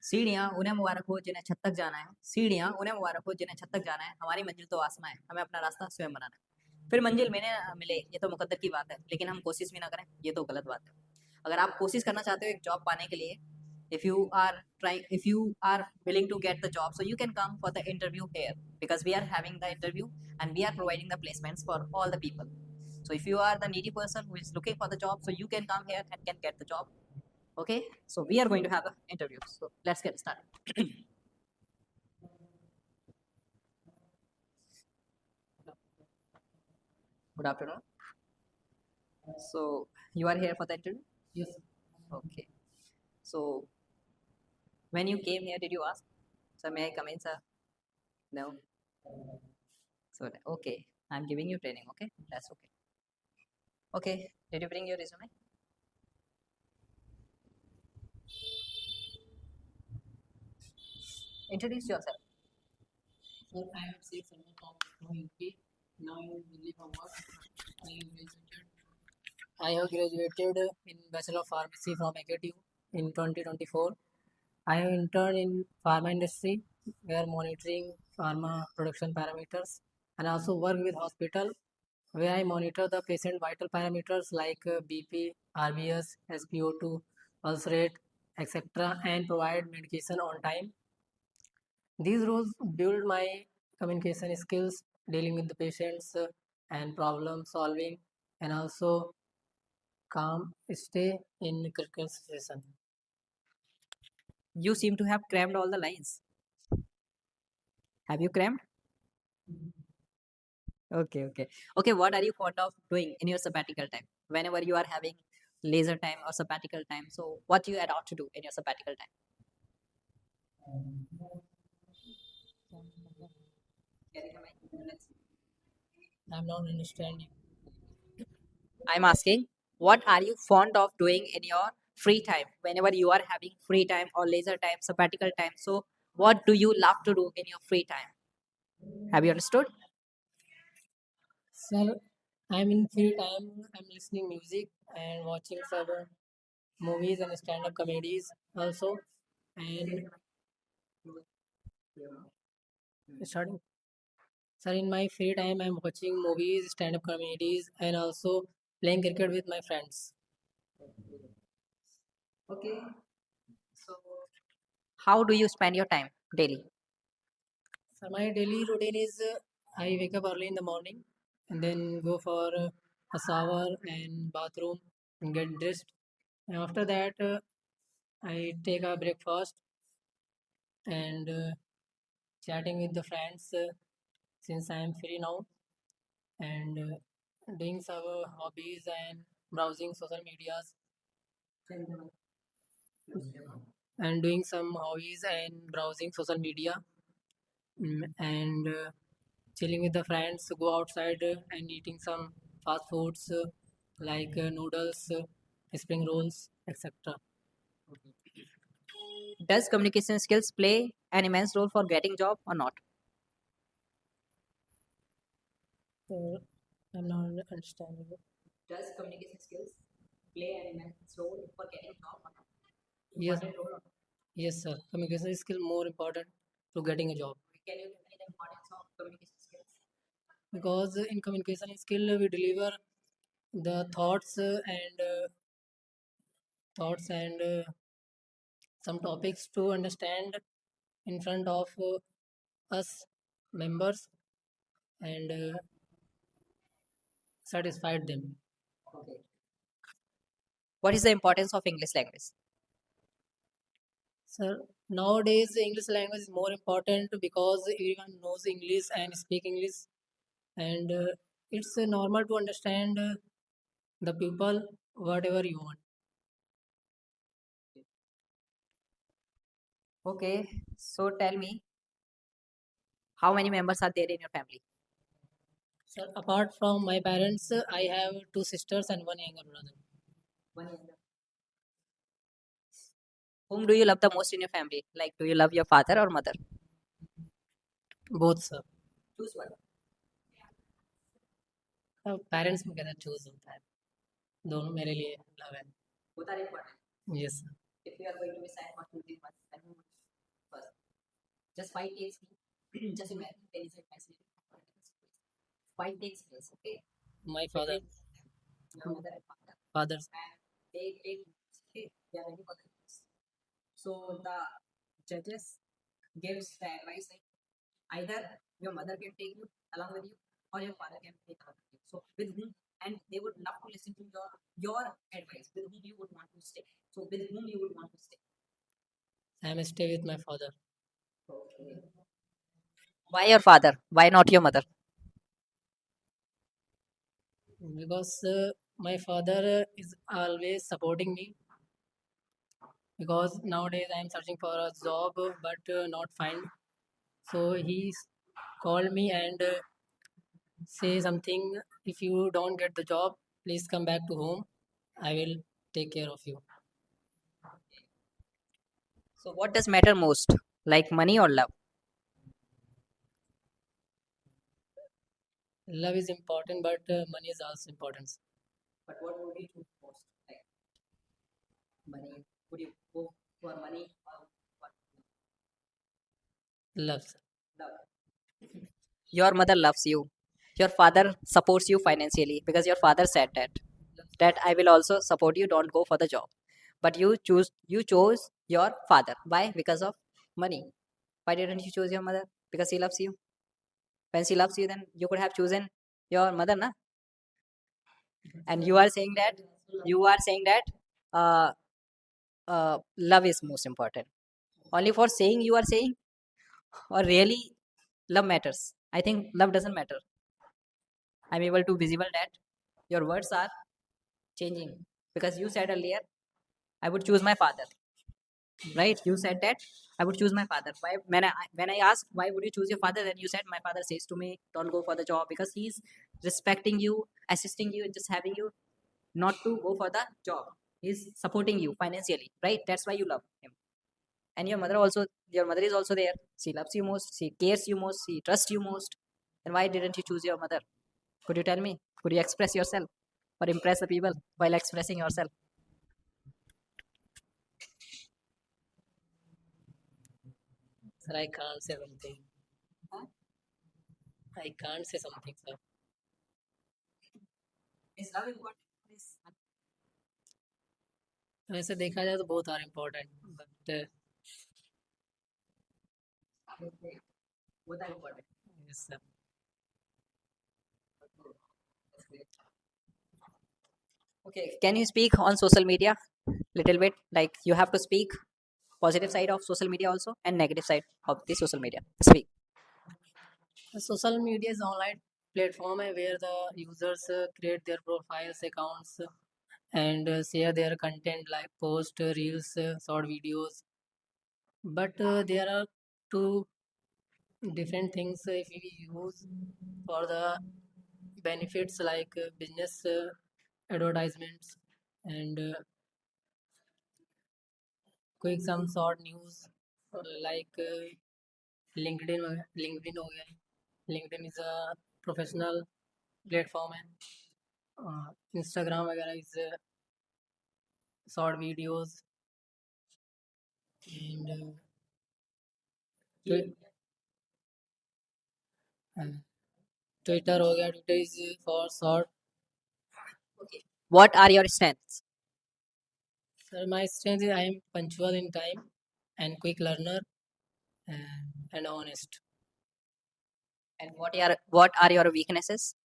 सीढ़ियाँ उन्हें मुबारक हो जिन्हें छत तक जाना है, सीढ़ियाँ उन्हें मुबारक हो जिन्हें छत तक जाना है, हमारी मंजिल तो आसमां है, हमें अपना रास्ता स्वयं बनाना है। फिर मंजिल मिले ये तो मुकद्दर की बात है, लेकिन हम कोशिश भी ना करें ये तो गलत बात है। अगर आप कोशिश करना चाहते हो एक जॉब पाने के लिए, if you are willing to get the job, so you can come for the interview here because we are having the interview and we are providing the placements for all the people. So if you are the needy person who is looking for the job, so you can come here and can get the job. Okay, so we are going to have an interview. So let's get started. Good afternoon. So you are here for the interview? Yes. Okay. So when you came here, did you ask? Sir, may I come in, sir? No. So okay, I'm giving you training. Okay, that's okay. Okay, did you bring your resume? Introduce yourself. Sir, I am Sheikh Salman from UP. Now I am Delhi for work. I have graduated in Bachelor of Pharmacy from AKTU in 2024. I have interned in pharma industry where monitoring pharma production parameters and also work with hospital where I monitor the patient vital parameters like BP, RBS, SpO2, pulse rate, etc. and provide medication on time. These roles build my communication skills, dealing with the patients and problem solving, and also calm stay in critical situation. You seem to have crammed all the lines. Have you crammed? Okay, okay. Okay, what are you fond of doing in your sabbatical time? Whenever you are having leisure time or sabbatical time, so what do you adopt to do in your sabbatical time? I'm not understanding. I'm asking, what are you fond of doing in your free time? Whenever you are having free time or leisure time, sabbatical time, so what do you love to do in your free time? Have you understood? Sir, I'm in free time. I'm listening music and watching some movies and stand-up comedies also. And starting, sir, in my free time, I'm watching movies, stand-up comedies, and also playing cricket with my friends. Okay. So, how do you spend your time daily? So my daily routine is I wake up early in the morning and then go for a shower and bathroom and get dressed. And after that, I take a breakfast and chatting with the friends since I am free now and doing some hobbies and browsing social medias and doing some hobbies and browsing social media and chilling with the friends, go outside and eating some fast foods like noodles, spring rolls, etc. Does communication skills play an immense role for getting job or not? So I'm not understanding it. Does communication skills play an immense role for getting job or not? Yes, Important role or not? yes, sir. Communication is skill more important to getting a job Can you tell me the importance of communication skills? because in communication skill we deliver the thoughts and some topics to understand in front of us members and satisfied them. Okay. What is the importance of English language? Sir, nowadays English language is more important because everyone knows English and speak English, and it's normal to understand the people whatever you want. Okay, so tell me, how many members are there in your family? Sir, apart from my parents, I have two sisters and one younger brother. One is whom do you love the most in your family? Like, do you love your father or mother? Both, sir. Choose one. Parents में कहना choose होता है दोनों मेरे लिए love है Both are important. Yes sir If you are going to be signed for choosing one, then who would Just 5 days. Just imagine there is a facility. 5 days place. Okay. My father, Your mother and father, and they take okay. They are ready for the case. So the judges gives the advice like either your mother can take you along with you or your father can take along with you. So with whom and they would love to listen to your advice with whom you would want to stay. So with whom you would want to stay. I am stay with my father Okay. Why your father? Why not your mother? because my father is always supporting me. Because nowadays I am searching for a job but not find. So he called me and say something. If you don't get the job, please come back to home. I will take care of you. So what does matter most? Like money or love? Love is important, but money is also important. But what would you choose most? Like money? Would you go for money or for Love, sir. love? Your mother loves you. Your father supports you financially because your father said that I will also support you. Don't go for the job. But you chose your father. Why? Because of money. Why didn't you choose your mother? Because she loves you. When she loves you, then you could have chosen your mother, na? And you are saying that uh, love is most important. Only for saying you are saying, or really love matters. I think love doesn't matter. I'm able to visible that your words are changing because you said earlier I would choose my father, right? You said that I would choose my father. Why? When I asked why would you choose your father, then you said my father says to me, don't go for the job because he's respecting you, assisting you, and just having you not to go for the job. He's supporting you financially, right? That's why you love him. And your mother is also there. She loves you most. She cares you most. She trusts you most. Then why didn't you choose your mother? Could you tell me? Could you express yourself or impress the people while expressing yourself? Sir, I can't say something. I can't say something, sir. Is love important? Is वैसे देखा जाए तो both are important, but both are important. yes, sir. Okay, can you speak on social media little bit? Like you have to speak positive side of social media also and negative side of the social media. Speak. The social media is online platform where the users create their profiles, accounts, and share their content like post, reels, short videos. But there are two different things if we use for the benefits like business advertisements and quick some short news like LinkedIn हो गया. LinkedIn is a professional platform है. Instagram वगैरह is short videos and Twi- uh, Twitter हो गया. Twitter is for short. Okay. What are your strengths? Sir, my strength is I am punctual in time and quick learner and honest. And what are your weaknesses?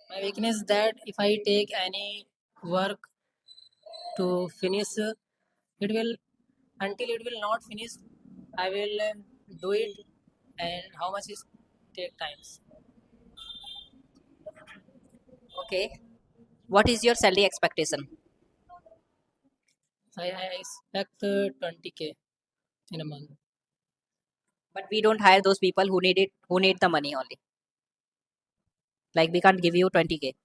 My weakness is that if I take any work to finish, it will until it will not finish, I will do it. And how much is take times? Okay. What is your salary expectation? So I expect 20K in a month. But we don't hire those people who need the money only. Like we can't give you 20k.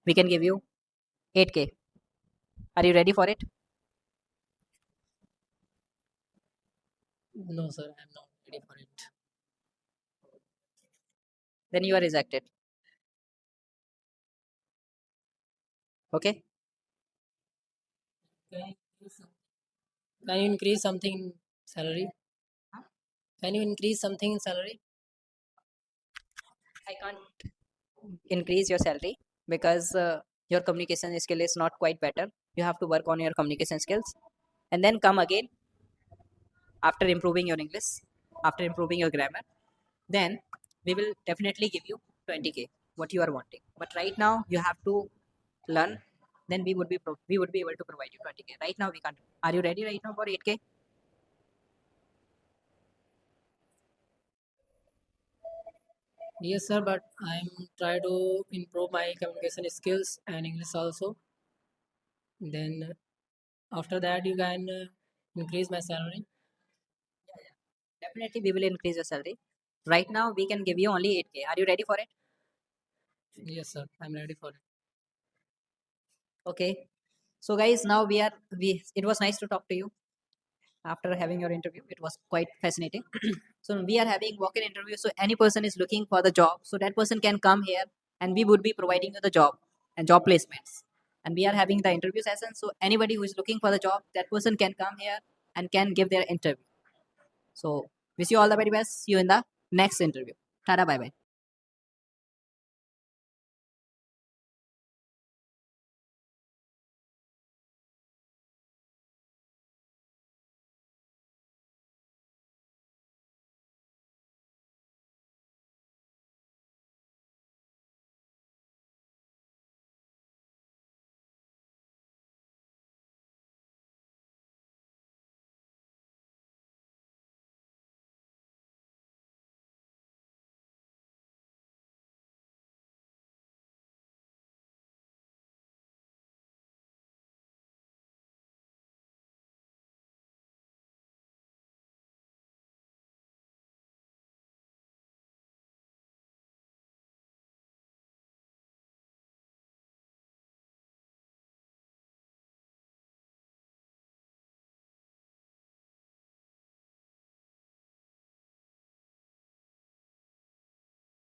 We can give you 8k. Are you ready for it? No, sir, I am not ready for it. Then you are rejected. Okay. Can you increase something in salary? Can you increase something in salary? I can't increase your salary because your communication skill is not quite better. You have to work on your communication skills and then come again after improving your English, after improving your grammar. Then we will definitely give you 20k what you are wanting. But right now you have to learn. Then we would be able to provide you 20k. Right now we can't. Are you ready right now for 8k? Yes, sir, but I'm try to improve my communication skills and English also. Then after that, you can increase my salary. Definitely we will increase your salary. Right now we can give you only 8k. Are you ready for it? Yes, sir, I'm ready for it. Okay. So guys, now we it was nice to talk to you after having your interview. It was quite fascinating. So we are having walk-in interview. So any person is looking for the job, so that person can come here and we would be providing you the job and job placements. And we are having the interview session. So anybody who is looking for the job, that person can come here and can give their interview. So wish you all the very best. See you in the next interview. Tada, bye bye.